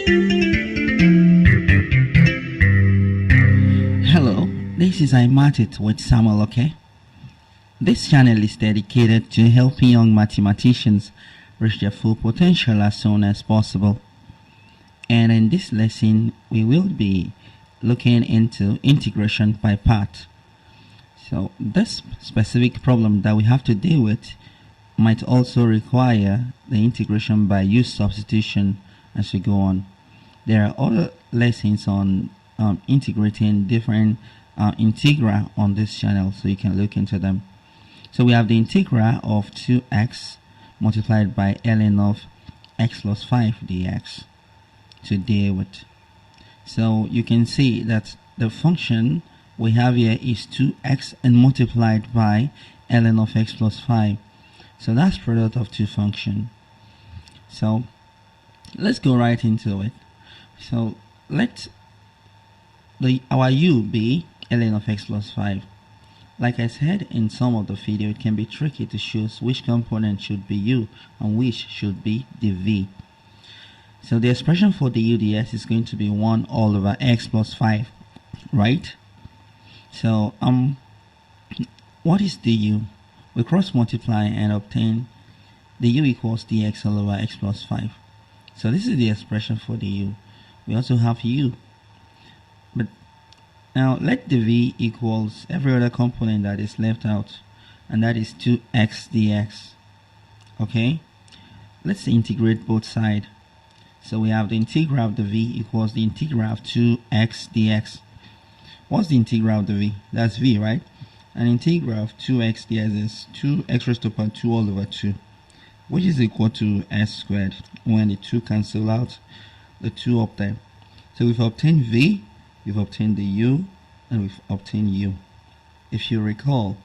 Hello, this is iMathit with Samuel Oke. This channel is dedicated to helping young mathematicians reach their full potential as soon as possible. And in this lesson, we will be looking into integration by part. So this specific problem that we have to deal with might also require the integration by use substitution as we go on. There are other lessons on integrating different integra on this channel, so you can look into them. So we have the integral of 2x multiplied by ln of x plus 5 dx to deal with. So you can see that the function we have here is 2x and multiplied by ln of x plus 5. So that's product of two functions. So let's go right into it. So let our u be ln of x plus 5. Like I said in some of the video, it can be tricky to choose which component should be u and which should be the v. So the expression for the u ds is going to be 1 all over x plus 5, right? So what is the u? We cross multiply and obtain the u equals dx all over x plus 5. So this is the expression for the u. We also have u. But now let the v equals every other component that is left out, and that is 2x dx. Okay, let's integrate both sides. So we have the integral of the v equals the integral of 2x dx. What's the integral of the v? That's v, right? An integral of 2x dx is 2x raised to power 2 all over 2, which is equal to s squared when the 2 cancel out the 2 up there. So we've obtained v, we've obtained the u, and we've obtained u. If you recall,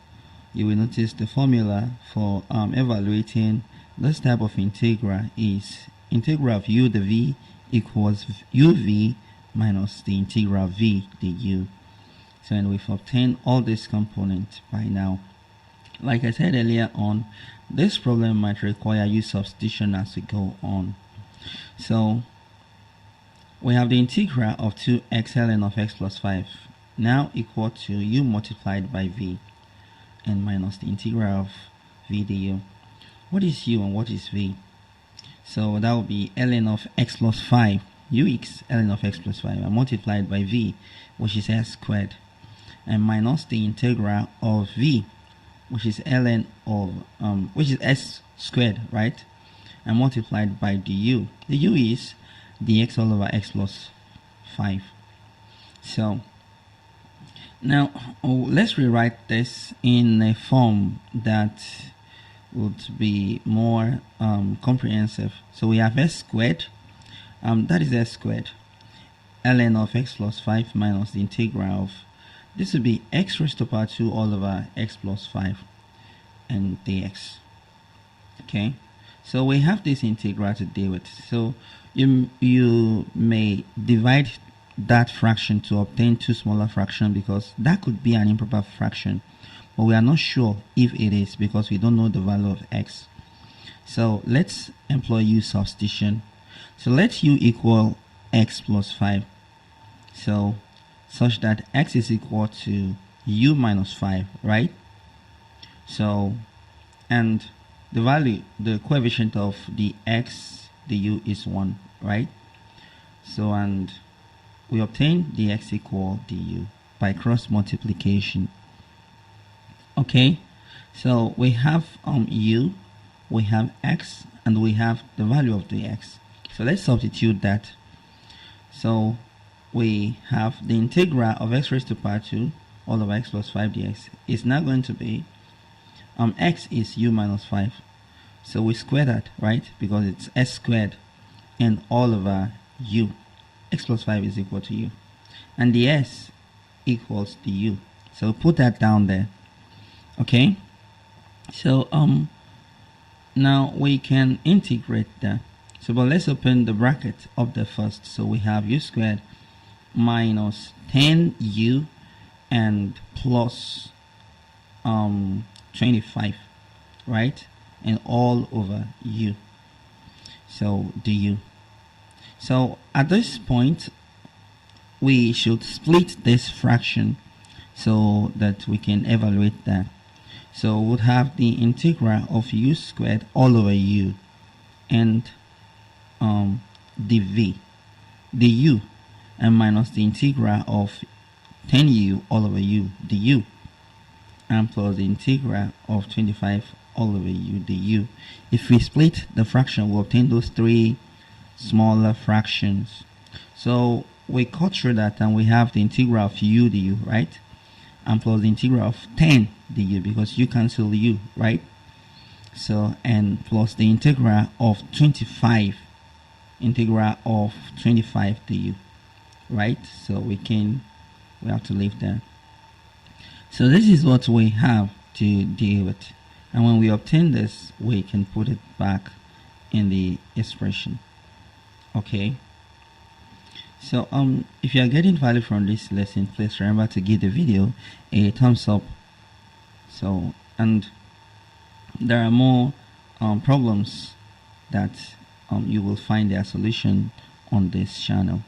you will notice the formula for evaluating this type of integral is integral of u the v equals uv minus the integral of v the u. So and we've obtained all these components by now. Like I said earlier on, this problem might require use substitution as we go on. So we have the integral of 2x ln of x plus 5 now equal to u multiplied by v and minus the integral of v du. What is u and what is v? So that will be ln of x plus 5, ux ln of x plus 5, and multiplied by v, which is s squared, and minus the integral of v, which is ln of which is s squared, right? And multiplied by du. The u is dx all over x plus 5. So now let's rewrite this in a form that would be more comprehensive. So we have s squared, that is s squared, ln of x plus 5 minus the integral of, this would be x raised to power 2 all over x plus 5 and dx. Okay, so we have this integral to deal with. So you may divide that fraction to obtain two smaller fractions, because that could be an improper fraction, but we are not sure if it is because we don't know the value of x. So let's employ use substitution. So let u equal x plus 5, so such that x is equal to u minus 5, right? So and the value, the coefficient of the x, the u is 1, right? So and we obtain the x equal du by cross multiplication. Okay, so we have u, we have x, and we have the value of the x. So let's substitute that. So we have the integral of x raised to power 2 all over x plus 5 dx is now going to be x is u minus 5. So we square that, right? Because it's s squared and all over u. X plus 5 is equal to u. And the s equals the u. So put that down there. Okay? So now we can integrate that. So but let's open the bracket of the first. So we have u squared minus 10u and plus 25, right? And all over u. So du. So at this point, we should split this fraction so that we can evaluate that. So we'll have the integral of u squared all over u and dv, the u, and minus the integral of 10u all over u du, and plus the integral of 25 all over u du. If we split the fraction, we'll obtain those three smaller fractions. So we cut through that and we have the integral of u du, right? And plus the integral of 10 du, because you cancel u, right? So, and plus the integral of 25 du, right? So we have to leave that. So this is what we have to deal with, and when we obtain this, we can put it back in the expression. Okay, so if you are getting value from this lesson, please remember to give the video a thumbs up. So, and there are more problems that you will find their solution on this channel.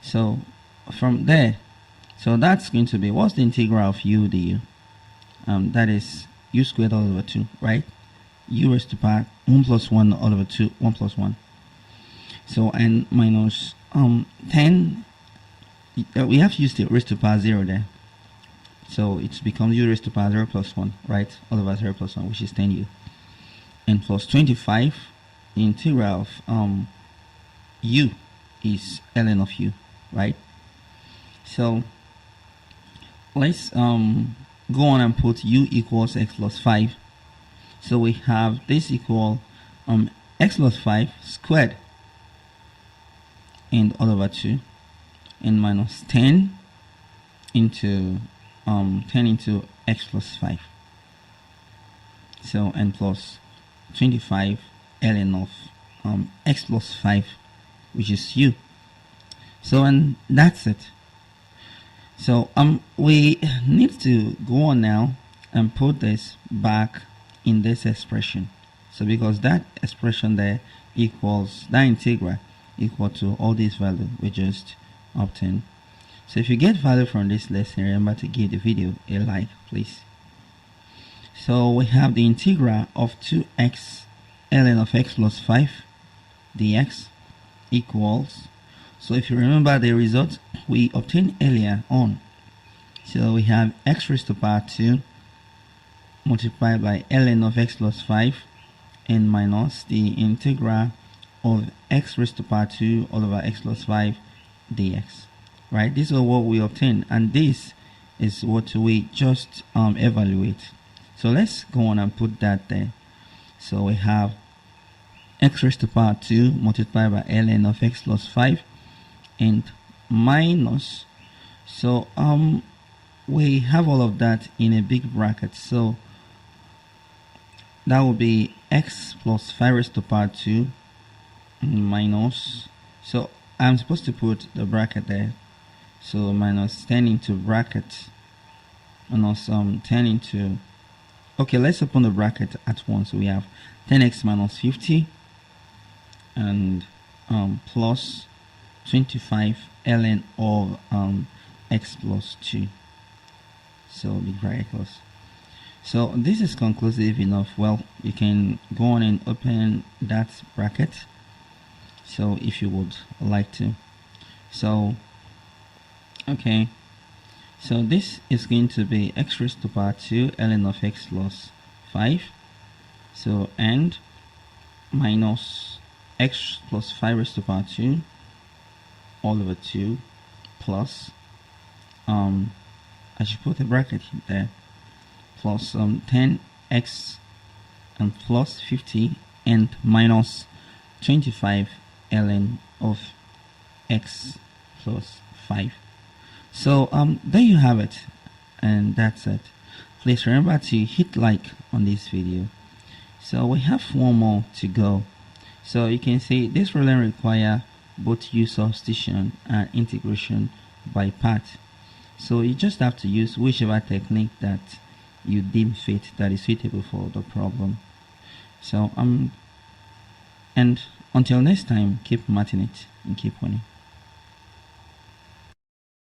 So from there, so that's going to be, what's the integral of u du? That is u squared all over 2, right? U raised to power 1 plus 1 all over 2, 1 plus 1. So, and minus 10, we have to use the raised to power 0 there. So it becomes u raised to power 0 plus 1, right? All over 0 plus 1, which is 10u. And plus 25, the integral of u is ln of u, right? So let's go on and put u equals x plus 5. So we have this equal x plus 5 squared and all over 2, and minus 10 into 10 into x plus 5. So, and plus 25 ln of x plus 5, which is u. So, and that's it. So we need to go on now and put this back in this expression. So because that expression there equals, that integral equal to all these values we just obtained. So if you get value from this lesson, remember to give the video a like, please. So we have the integral of 2x ln of x plus 5 dx equals, so if you remember the result we obtained earlier on, so we have x raised to power 2 multiplied by ln of x plus 5 and minus the integral of x raised to power 2 all over x plus 5 dx, right? This is what we obtained, and this is what we just evaluate. So let's go on and put that there. So we have x raised to power 2 multiplied by ln of x plus 5 and minus, so we have all of that in a big bracket, so that will be x plus 5 raised to power 2 minus, so I'm supposed to put the bracket there, so minus 10 into bracket minus 10 into, okay, let's open the bracket at once. So we have 10x minus 50 and plus 25 ln of x plus 2. So big bracket close. So this is conclusive enough. Well, you can go on and open that bracket, so if you would like to. So okay, so this is going to be x raised to power 2 ln of x plus 5, so and minus x plus 5 raised to power 2 all over 2 plus I should put a bracket there, plus 10x and plus 50 and minus 25 ln of x plus 5. So there you have it, and that's it. Please remember to hit like on this video. So we have one more to go. So you can see this will require both use substitution and integration by part. So you just have to use whichever technique that you deem fit, that is suitable for the problem. So and until next time, keep mathing it. and keep winning.